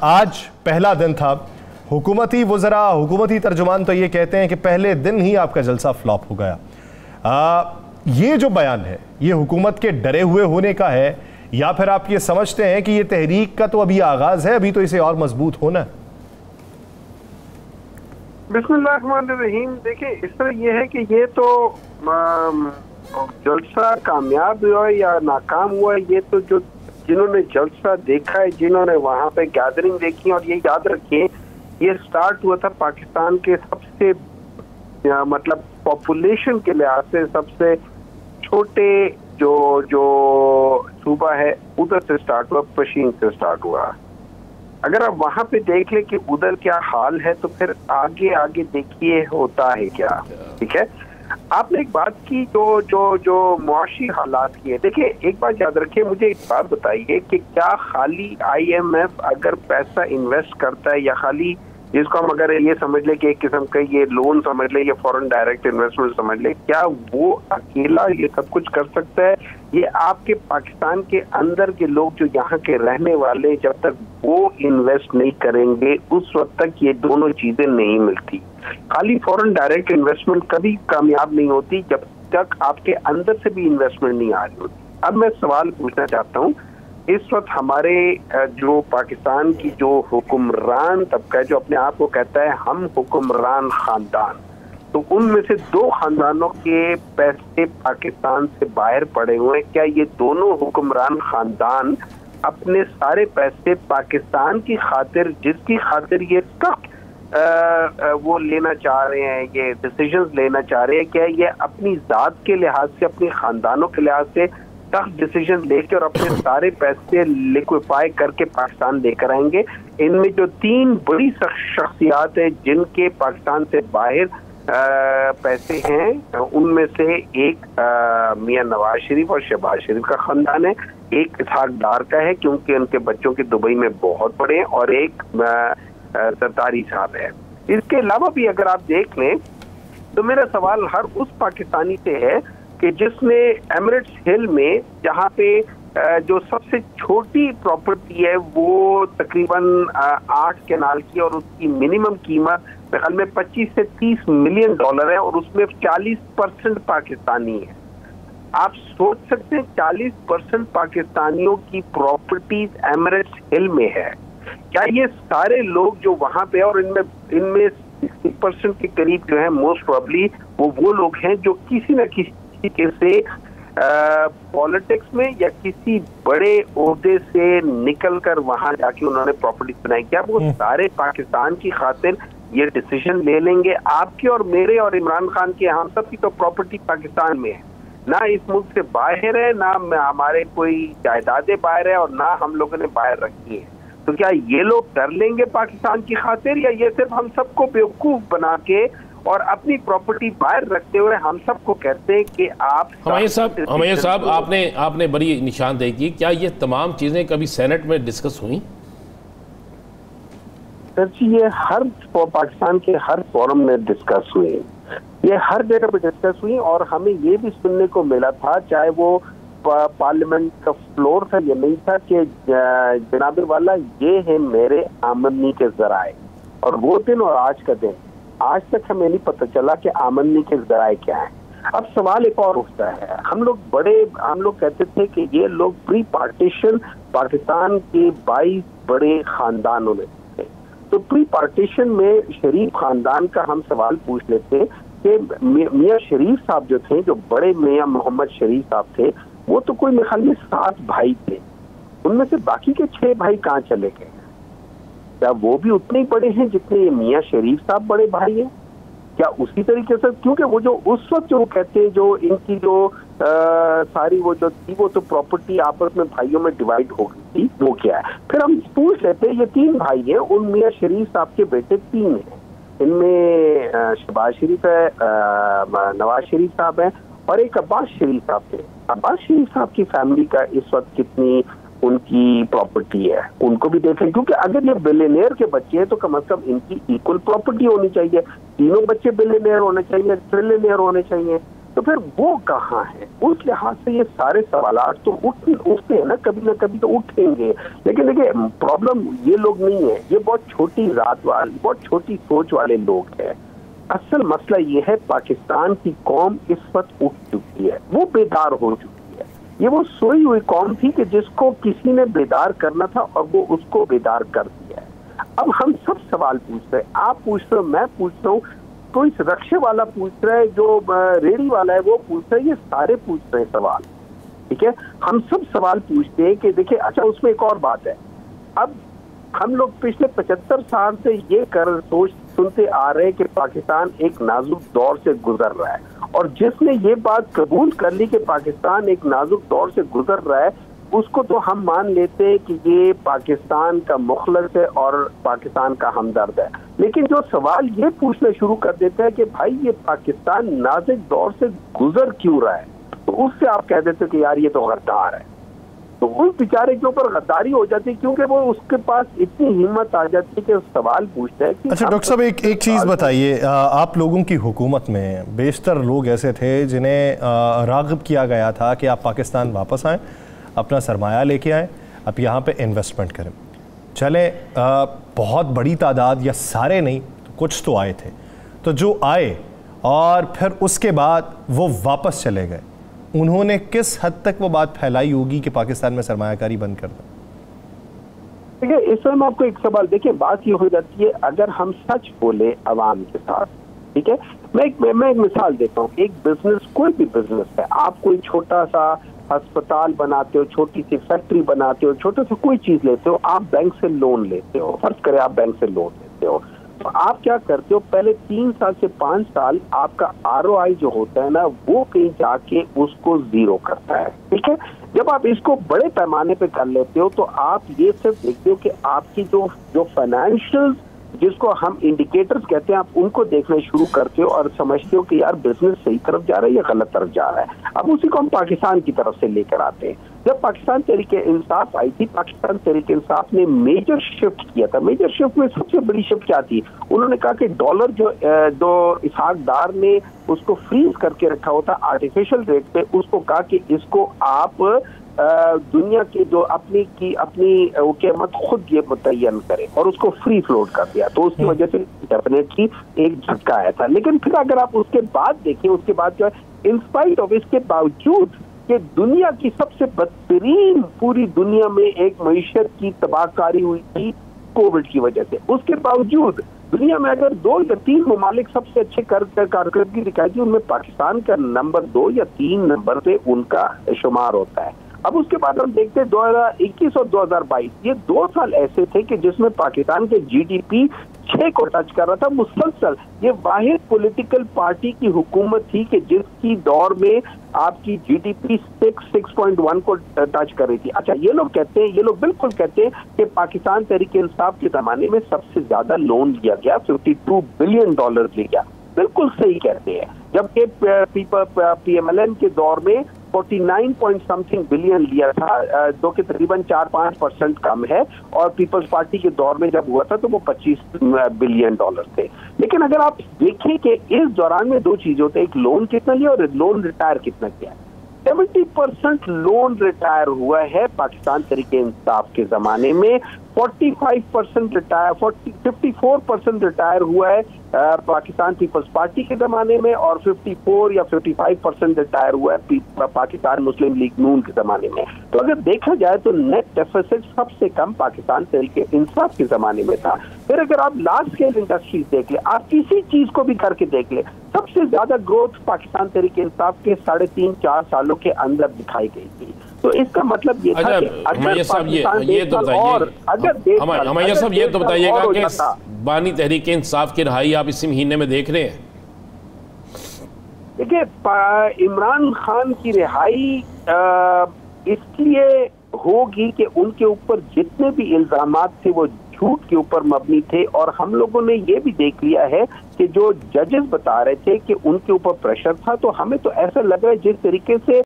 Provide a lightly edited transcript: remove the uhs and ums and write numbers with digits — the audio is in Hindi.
आज पहला दिन था। हुकूमती वज़रा, हुकूमती तर्जुमान तो ये कहते हैं कि पहले दिन ही आपका जलसा फ्लॉप हो गया। ये जो बयान है ये हुकूमत के डरे हुए होने का है या फिर आप ये समझते हैं कि ये तहरीक का तो अभी आगाज है, अभी तो इसे और मजबूत होना है? बिस्मिल्लाहिर्रहमानिर्रहीम। देखिए, इस तरह ये है कि ये तो जलसा कामयाब हुआ या नाकाम हुआ, ये तो जो जिन्होंने जलसा देखा है, जिन्होंने वहां पे गैदरिंग देखी, और ये याद रखिए ये स्टार्ट हुआ था पाकिस्तान के सबसे मतलब पॉपुलेशन के लिहाज से सबसे छोटे जो सूबा है उधर से स्टार्ट हुआ, पशीन से स्टार्ट हुआ। अगर आप वहां पे देख ले कि उधर क्या हाल है तो फिर आगे आगे देखिए होता है क्या। ठीक है, आपने एक बात की जो मुआशी हालात की है। देखिए, एक बात याद रखिए, मुझे एक बात बताइए कि क्या खाली IMF अगर पैसा इन्वेस्ट करता है, या खाली जिसको हम अगर ये समझ ले कि एक किस्म का ये लोन समझ ले, ये फॉरेन डायरेक्ट इन्वेस्टमेंट समझ ले, क्या वो अकेला ये सब कुछ कर सकता है? ये आपके पाकिस्तान के अंदर के लोग जो यहाँ के रहने वाले, जब तक वो इन्वेस्ट नहीं करेंगे उस वक्त तक ये दोनों चीजें नहीं मिलती। खाली फॉरेन डायरेक्ट इन्वेस्टमेंट कभी कामयाब नहीं होती जब तक आपके अंदर से भी इन्वेस्टमेंट नहीं आ रही होती। अब मैं सवाल पूछना चाहता हूँ, इस वक्त हमारे जो पाकिस्तान की जो हुक्मरान तबका है, जो अपने आप को कहता है हम हुक्मरान खानदान, तो उनमें से 2 खानदानों के पैसे पाकिस्तान से बाहर पड़े हुए हैं। क्या ये दोनों हुक्मरान खानदान अपने सारे पैसे पाकिस्तान की खातिर, जिसकी खातिर ये सख्त वो लेना चाह रहे हैं, ये डिसीजंस लेना चाह रहे हैं, क्या ये अपनी जात के लिहाज से, अपने खानदानों के लिहाज से सख्त डिसीजन लेके और अपने सारे पैसे लिक्विफाई करके पाकिस्तान लेकर आएंगे? इनमें जो 3 बड़ी शख्सियात है जिनके पाकिस्तान से बाहर पैसे हैं, उनमें से एक मियां नवाज शरीफ और शहबाज शरीफ का खानदान है, एक इसहाक डार का है क्योंकि उनके बच्चों के दुबई में बहुत बड़े हैं, और एक सरदारी साहब है। इसके अलावा भी अगर आप देख लें तो मेरा सवाल हर उस पाकिस्तानी से है कि जिसने एमिरेट्स हिल में, जहाँ पे जो सबसे छोटी प्रॉपर्टी है वो तकरीबन 8 कनाल की, और उसकी मिनिमम कीमत ख्याल में 25 से 30 मिलियन डॉलर है, और उसमें 40% पाकिस्तानी है। आप सोच सकते हैं 40% पाकिस्तानियों की प्रॉपर्टीज एमिरेट्स हिल में है। क्या ये सारे लोग जो वहां पे, और इनमें 60% के करीब जो है मोस्ट प्रोबेबली वो लोग हैं जो किसी न किसी से पॉलिटिक्स में या किसी बड़े ओहदे से निकलकर वहां जाके उन्होंने प्रॉपर्टी बनाई? क्या वो सारे पाकिस्तान की खातिर ये डिसीजन ले लेंगे? आपके और मेरे और इमरान खान के, हम सब की तो प्रॉपर्टी पाकिस्तान में है, ना इस मुल्क से बाहर है, ना हमारे कोई जायदादें बाहर है, और ना हम लोगों ने बाहर रखी है। तो क्या ये लोग डर लेंगे पाकिस्तान की खातिर, या ये सिर्फ हम सबको बेवकूफ बना के और अपनी प्रॉपर्टी बाहर रखते हुए हम सबको कहते हैं कि आप? हमारे साहब आपने बड़ी निशानदेही की। क्या ये तमाम चीजें कभी सेनेट में डिस्कस हुई? सर जी, ये हर पाकिस्तान के हर फोरम में डिस्कस हुई, ये हर जगह पे डिस्कस हुई, और हमें ये भी सुनने को मिला था, चाहे वो पार्लियामेंट का फ्लोर था या नहीं था, कि जनाबे वाला ये है मेरे आमदनी के जराए। और वो दिन और आज का दिन, आज तक हमें नहीं पता चला कि आमदनी के जराए क्या है। अब सवाल एक और उठता है, हम लोग कहते थे कि ये लोग प्री पार्टीशन पाकिस्तान के 22 बड़े खानदानों में थे, तो प्री पार्टीशन में शरीफ खानदान का हम सवाल पूछ लेते कि मियाँ शरीफ साहब जो थे, जो बड़े मियाँ मोहम्मद शरीफ साहब थे, वो तो कोई मेरे ख्याल में 7 भाई थे, उनमें से बाकी के 6 भाई कहाँ चले गए? क्या वो भी उतने ही बड़े हैं जितने ये मियाँ शरीफ साहब बड़े भाई हैं? क्या उसी तरीके से? क्योंकि वो जो उस वक्त जो कहते हैं, जो इनकी जो सारी वो जो थी, वो तो प्रॉपर्टी आपस में भाइयों में डिवाइड हो गई थी, वो क्या है? फिर हम पूछ लेते हैं, ये 3 भाई हैं, उन मियाँ शरीफ साहब के बेटे 3 हैं, इनमें शहबाज शरीफ है, नवाज शरीफ साहब है, और एक अब्बास शरीफ साहब थे। अब्बास शरीफ साहब की फैमिली का इस वक्त कितनी उनकी प्रॉपर्टी है, उनको भी देखें, क्योंकि अगर ये बिलियनियर के बच्चे हैं तो कम से कम इनकी इक्वल प्रॉपर्टी होनी चाहिए। तीनों बच्चे बिलियनियर होने चाहिए, ट्रिलियनियर होने चाहिए। तो फिर वो कहाँ है? उस लिहाज से ये सारे सवालात तो उठते हैं ना कभी तो उठेंगे। लेकिन देखिए प्रॉब्लम ये लोग नहीं है, ये बहुत छोटी रात वाले, बहुत छोटी सोच वाले लोग हैं। असल मसला ये है पाकिस्तान की कौम इस वक्त उठ चुकी है, वो बेदार हो चुकी है। ये वो सोई हुई कौम थी कि जिसको किसी ने बेदार करना था और वो उसको बेदार कर दिया है। अब हम सब सवाल पूछ रहे हैं, आप पूछ रहे हो, मैं पूछ रहा हूँ, कोई रक्शे वाला पूछ रहा है, जो रेडी वाला है वो पूछ रहा है, ये सारे पूछ रहे हैं सवाल, ठीक है। हम सब सवाल पूछते हैं कि देखिए अच्छा उसमें एक और बात है, अब हम लोग पिछले 75 साल से ये सोच सुनते आ रहे हैं कि पाकिस्तान एक नाजुक दौर से गुजर रहा है, और जिसने ये बात कबूल कर ली कि पाकिस्तान एक नाजुक दौर से गुजर रहा है, उसको तो हम मान लेते हैं कि ये पाकिस्तान का मुखलस है और पाकिस्तान का हमदर्द है। लेकिन जो सवाल ये पूछना शुरू कर देता है कि भाई ये पाकिस्तान नाजुक दौर से गुजर क्यों रहा है, तो उससे आप कह देते कि यार ये तो गद्दार है। तो उस बेचारे के ऊपर गद्दारी हो जाती है, क्योंकि वो उसके पास इतनी हिम्मत आ जाती है कि सवाल पूछता है कि अच्छा डॉक्टर साहब एक चीज़ बताइए, आप लोगों की हुकूमत में बेशतर लोग ऐसे थे जिन्हें राग़िब किया गया था कि आप पाकिस्तान वापस आएँ, अपना सरमाया लेके आएँ, आप यहाँ पे इन्वेस्टमेंट करें। चले बहुत बड़ी तादाद या सारे नहीं तो कुछ तो आए थे, तो जो आए और फिर उसके बाद वो वापस चले गए, उन्होंने किस हद तक वो बात फैलाई होगी कि पाकिस्तान में सरमायाकारी बंद कर दें? देखिए इसमें मैं आपको एक सवाल, देखिए बात ये हो जाती है अगर हम सच बोले अवाम के साथ, ठीक है। मैं एक मिसाल देता हूँ, एक बिजनेस, कोई भी बिजनेस है, आप कोई छोटा सा अस्पताल बनाते हो, छोटी सी फैक्ट्री बनाते हो, छोटे से कोई चीज लेते हो, आप बैंक से लोन लेते हो, फर्ज करें आप बैंक से लोन लेते हो, तो आप क्या करते हो, पहले 3 साल से 5 साल आपका ROI जो होता है ना, वो कहीं जाके उसको जीरो करता है, ठीक है। जब आप इसको बड़े पैमाने पे कर लेते हो तो आप ये सिर्फ देखते हो कि आपकी जो फाइनेंशियल, जिसको हम इंडिकेटर्स कहते हैं, आप उनको देखना शुरू करते हो और समझते हो कि यार बिजनेस सही तरफ जा रहा है या गलत तरफ जा रहा है। अब उसी को हम पाकिस्तान की तरफ से लेकर आते हैं। जब पाकिस्तान तहरीक इंसाफ आई थी, पाकिस्तान तहरीक इंसाफ ने मेजर शिफ्ट किया था। मेजर शिफ्ट में सबसे बड़ी शिफ्ट क्या थी? उन्होंने कहा कि डॉलर जो इसहाक डार ने उसको फ्रीज करके रखा होता आर्टिफिशियल रेट पे, उसको कहा कि इसको आप दुनिया के जो अपनी कीमत खुद ये मुतय्यन करे, और उसको फ्री फ्लोट कर दिया। तो उसकी वजह से डेफिनेटली एक झटका आया था। लेकिन फिर अगर आप उसके बाद देखें, उसके बाद जो है, इंस्पाइट ऑफ इसके बावजूद कि दुनिया की सबसे बदतरीन, पूरी दुनिया में एक मईशत की तबाहकारी हुई थी कोविड की वजह से, उसके बावजूद दुनिया में अगर 2 या 3 ममालिक सबसे अच्छे कारकर्दगी दिखाई थी, उनमें पाकिस्तान का नंबर 2 या 3 नंबर पे उनका शुमार होता है। अब उसके बाद हम देखते हैं 2021 और 2022, ये 2 साल ऐसे थे कि जिसमें पाकिस्तान के GDP 6 को टच कर रहा था मुसलसल। ये वाहिद पॉलिटिकल पार्टी की हुकूमत थी कि जिसकी दौर में आपकी GDP 6.1 को टच कर रही थी। अच्छा ये लोग बिल्कुल कहते हैं कि पाकिस्तान तहरीक इंसाफ के जमाने में सबसे ज्यादा लोन लिया गया, $52 बिलियन लिया, बिल्कुल सही कहते हैं। जबकि PMLN के दौर में 49 पॉइंट समथिंग बिलियन लिया था, जो कि तकरीबन 4-5% कम है, और पीपल्स पार्टी के दौर में जब हुआ था तो वो $25 बिलियन थे। लेकिन अगर आप देखें कि इस दौरान में 2 चीजें होती है, एक लोन कितना लिया और लोन रिटायर कितना किया। 70% लोन रिटायर हुआ है पाकिस्तान तहरीक इंसाफ के जमाने में, 54% रिटायर हुआ है पाकिस्तान पीपल्स पार्टी के जमाने में, और 54 या 55% रिटायर हुआ है पाकिस्तान मुस्लिम लीग नून के जमाने में। तो अगर देखा जाए तो नेट डेफिसिट सबसे कम पाकिस्तान तहरीक इंसाफ के जमाने में था। फिर अगर आप लार्ज स्केल इंडस्ट्रीज देख ले, आप किसी चीज को भी करके देख ले, सबसे ज्यादा ग्रोथ पाकिस्तान तहरीक इंसाफ के 3.5-4 सालों के अंदर दिखाई गई थी। तो इसका मतलब ये था कि अगर साहब ये तो बताइएगा कि बानी तहरीक इंसाफ की रिहाई आप इसी महीने में देख रहे हैं? देखिए इमरान खान की रिहाई इसलिए होगी कि उनके ऊपर जितने भी इल्जामात थे वो झूठ के ऊपर मबनी थे, और हम लोगों ने ये भी देख लिया है कि जो जजेस बता रहे थे कि उनके ऊपर प्रेशर था, तो हमें तो ऐसा लग रहा है जिस तरीके से